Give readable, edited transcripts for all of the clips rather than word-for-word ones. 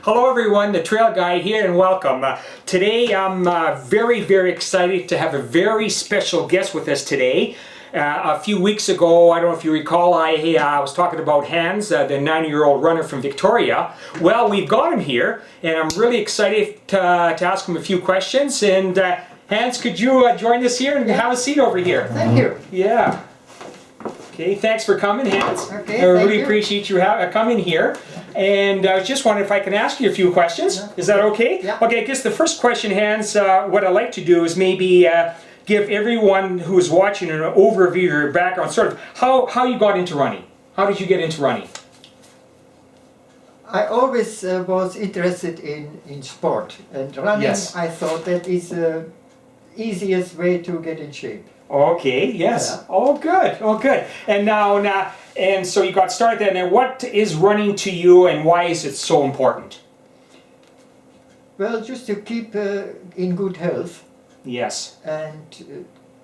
Hello everyone, the Trail Guide here and welcome. Today I'm very excited to have a very special guest with us today. A few weeks ago, I don't know if you recall, I was talking about Hans, the 90-year-old runner from Victoria. Well, we've got him here and I'm really excited to ask him a few questions. And Hans, could you join us here and have a seat over here? Thank you. Yeah. Okay, thanks for coming, Hans. Okay, I really appreciate you coming here. And I was just wondering if I can ask you a few questions. Yeah. Is that okay? Yeah. Okay, I guess the first question, Hans, what I'd like to do is maybe give everyone who is watching an overview of your background, sort of how you got into running. How did you get into running? I always was interested in sport, and running, Yes. I thought that is the easiest way to get in shape. Okay, yes. Yeah. Oh, good. Oh, good. And now, and so you got started there. Now, what is running to you, and why is it so important? Well, just to keep in good health, Yes. and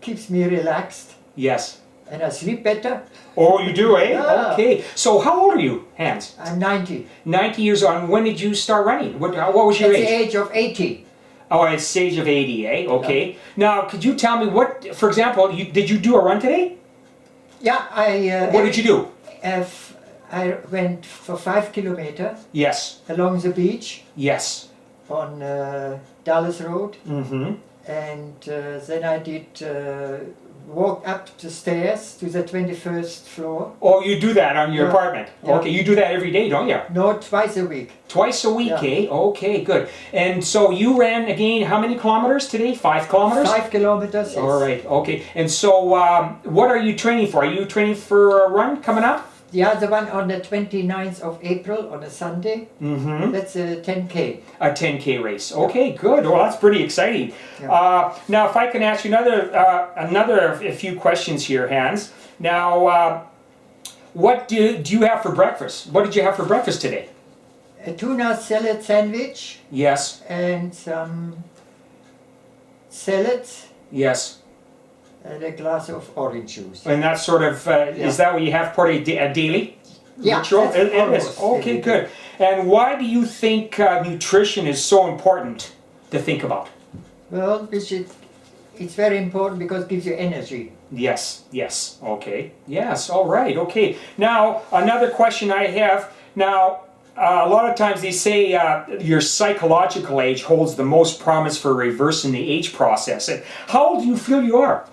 keeps me relaxed, Yes. and I sleep better. Oh, you do, eh? Yeah. Okay. So, how old are you, Hans? I'm 90. 90 years old. When did you start running? What was your At the age? age of 80. Oh, at the age of 80, eh? Okay. Now, could you tell me what, for example, did you do a run today? Yeah, What did you do? I went for 5 kilometers Yes. along the beach Yes. on Dallas Road. Mm-hmm. And then I did walk up the stairs to the 21st floor. Oh, you do that on your Yeah. apartment? Yeah. Okay, you do that every day, don't you? No, twice a week. Twice a week, Yeah. eh? Okay, good. And so you ran again, how many kilometers today? 5 kilometers? 5 kilometers. Yes. All right, okay. And so what are you training for? Are you training for a run coming up? The other one on the 29th of April on a Sunday. Mm-hmm. That's a 10K. A 10K race. Okay, good. Well, that's pretty exciting. Yeah. Now, if I can ask you a few questions here, Hans. Now, what do you have for breakfast? What did you have for breakfast today? A tuna salad sandwich Yes. and some salads Yes. and a glass of orange juice. And that sort of, is that what you have part of a daily Yeah, ritual? that's It is. almost Okay, daily. good. And why do you think nutrition is so important to think about? Well, it's very important because it gives you energy. Yes, yes, okay. Yes, all right, okay. Now, another question I have. Now, a lot of times they say your psychological age holds the most promise for reversing the age process. And how old do you feel you are?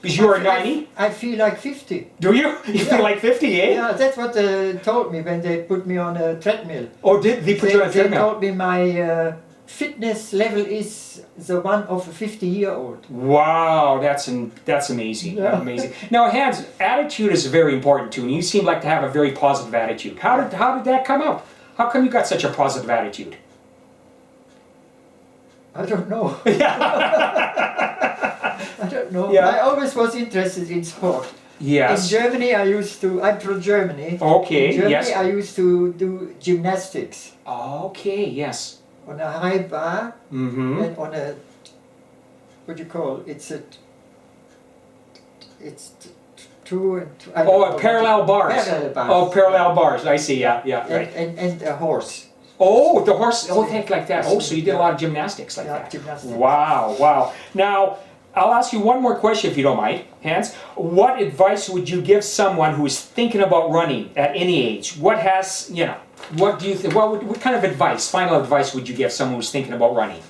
Because you are 90? I feel like 50. Do you? You feel like 50, eh? Yeah, that's what they told me when they put me on a treadmill. Oh, did they put you on a They treadmill? told me my fitness level is the one of a 50-year-old. Wow, that's amazing. Yeah. Amazing. Now, Hans, attitude is very important too, and you seem like to have a very positive attitude. How did that come up? How come you got such a positive attitude? I don't know. I don't know. Yeah. I always was interested in sport. Yes. In Germany, I'm from Germany. Okay, In Germany, yes. I used to do gymnastics Okay, yes. on a high bar Mm-hmm. and on a, what do you call it? It's two and two. I don't know Oh, what parallel bars. Parallel bars. Oh, parallel bars. I see, yeah, right. And a horse. Oh, the horse, things like that. Oh, so you did a lot of gymnastics like Yeah, that. gymnastics. Wow, wow. Now, I'll ask you one more question if you don't mind, Hans. What advice would you give someone who is thinking about running at any age? What do you think, what kind of advice, final advice would you give someone who's thinking about running?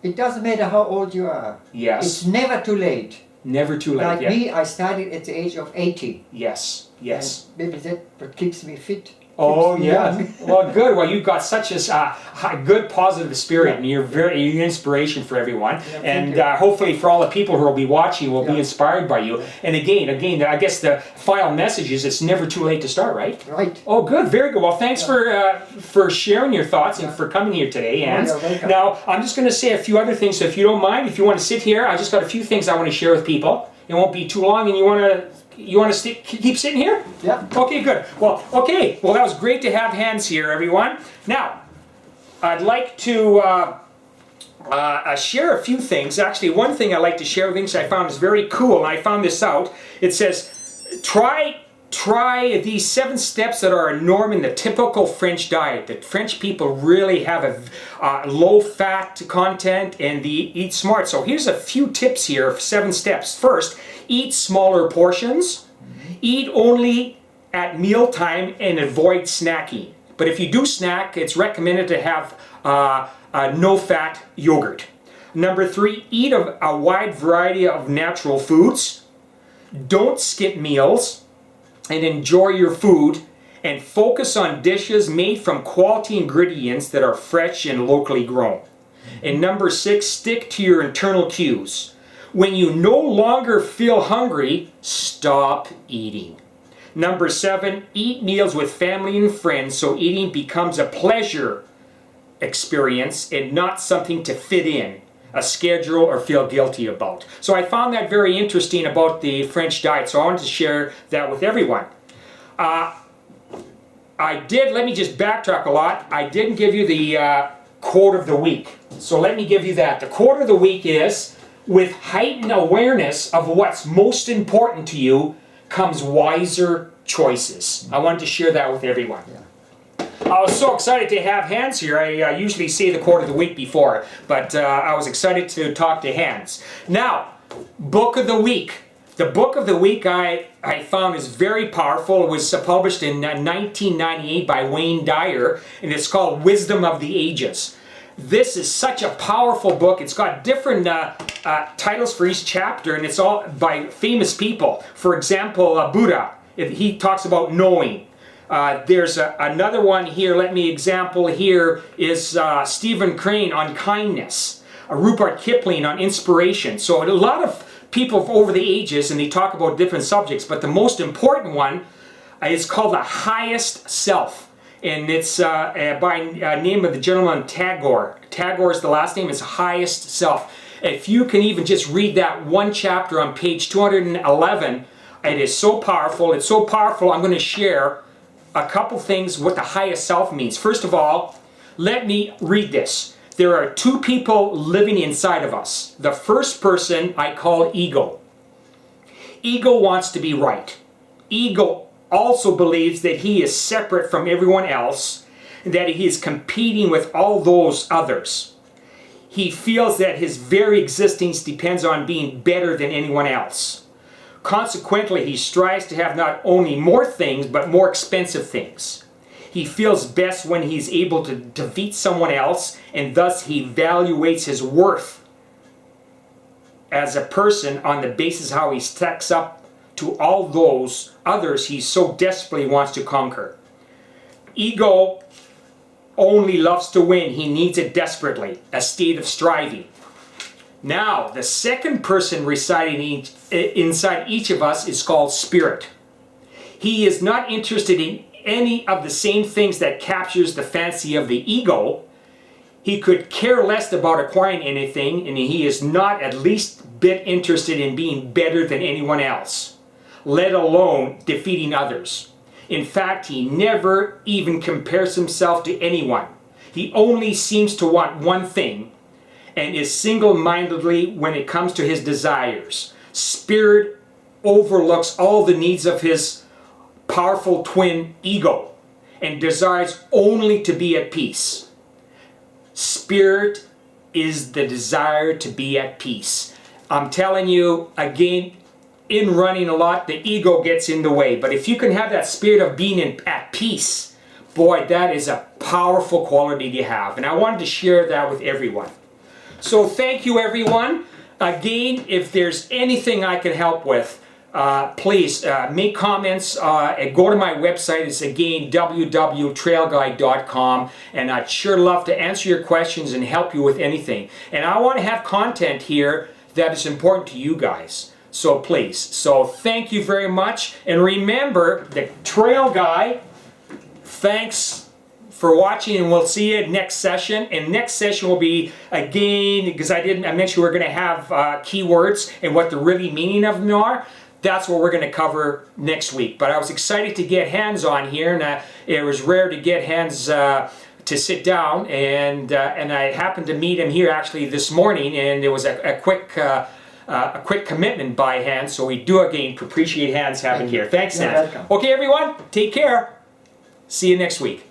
It doesn't matter how old you are. Yes. It's never too late. Never too late, Like yeah. me, I started at the age of 80. Yes, yes. And maybe that what keeps me fit. Oh keeps me yeah, young. well good. Well, you've got such a good positive spirit, and you're you're an inspiration for everyone. Yeah, and thank you. hopefully, for all the people who will be watching, will be Yeah. inspired by you. And again, I guess the final message is it's never too late to start, right? Right. Oh, good, very good. Well, thanks for sharing your thoughts and for coming here today, Hans. you're welcome. Now, I'm just going to say a few other things. So, if you don't mind, if you want to sit here, I just got a few things I want to share with people. It won't be too long, and you want to keep sitting here? Yeah. Okay, good. Well, okay. Well, that was great to have Hans here, everyone. Now, I'd like to share a few things. Actually, one thing I like to share, things I found is very cool, and I found this out. It says, try try these 7 steps that are a norm in the typical French diet. The French people really have a low fat content and they eat smart. So here's a few tips here of 7 steps. First, eat smaller portions. Eat only at mealtime and avoid snacking. But if you do snack, it's recommended to have no-fat yogurt. Number 3, eat a wide variety of natural foods. Don't skip meals. And enjoy your food and focus on dishes made from quality ingredients that are fresh and locally grown. And number 6, stick to your internal cues. When you no longer feel hungry, stop eating. Number 7, eat meals with family and friends so eating becomes a pleasure experience and not something to fit in, a schedule, or feel guilty about. So I found that very interesting about the French diet, so I wanted to share that with everyone. Let me just backtrack a lot. I didn't give you the quote of the week. So let me give you that. The quote of the week is, with heightened awareness of what's most important to you comes wiser choices. I wanted to share that with everyone. I was so excited to have Hans here. I usually say the quote of the week before, but I was excited to talk to Hans. Now, book of the week. The book of the week I found is very powerful. It was published in 1998 by Wayne Dyer, and it's called Wisdom of the Ages. This is such a powerful book. It's got different titles for each chapter, and it's all by famous people. For example, Buddha, he talks about knowing. There's another one here, example here is Stephen Crane on kindness, Rupert Kipling on inspiration. So a lot of people over the ages, and they talk about different subjects, but the most important one is called The Highest Self. And it's by name of the gentleman Tagore. Tagore is the last name, it's Highest Self. If you can even just read that one chapter on page 211, it is so powerful. It's so powerful, I'm going to share a couple things what the highest self means. First of all, let me read this. There are 2 people living inside of us. The first person I call ego. Ego wants to be right. Ego also believes that he is separate from everyone else, and that he is competing with all those others. He feels that his very existence depends on being better than anyone else. Consequently, he strives to have not only more things, but more expensive things. He feels best when he's able to defeat someone else, and thus he evaluates his worth as a person on the basis how he stacks up to all those others he so desperately wants to conquer. Ego only loves to win. He needs it desperately, a state of striving. Now, the second person residing inside each of us is called spirit. He is not interested in any of the same things that captures the fancy of the ego. He could care less about acquiring anything, and he is not at least bit interested in being better than anyone else, let alone defeating others. In fact, he never even compares himself to anyone. He only seems to want one thing, and is single-mindedly when it comes to his desires. Spirit overlooks all the needs of his powerful twin ego and desires only to be at peace. Spirit is the desire to be at peace. I'm telling you, again, in running a lot, the ego gets in the way. But if you can have that spirit of being at peace, boy, that is a powerful quality to have. And I wanted to share that with everyone. So thank you, everyone. Again, if there's anything I can help with, please make comments. Go to my website. It's again www.trailguide.com, and I'd sure love to answer your questions and help you with anything. And I want to have content here that is important to you guys. So please. So thank you very much. And remember, the Trail Guy, thanks for watching, and we'll see you next session. And next session will be, again, because I mentioned we're going to have keywords and what the really meaning of them are. That's what we're going to cover next week. But I was excited to get Hans on here, and it was rare to get Hans to sit down, and I happened to meet him here actually this morning, and it was a quick a quick commitment by Hans, so we do again appreciate Hans having Thank you. here. Thanks, You're Hans. welcome. Okay, everyone, take care. See you next week.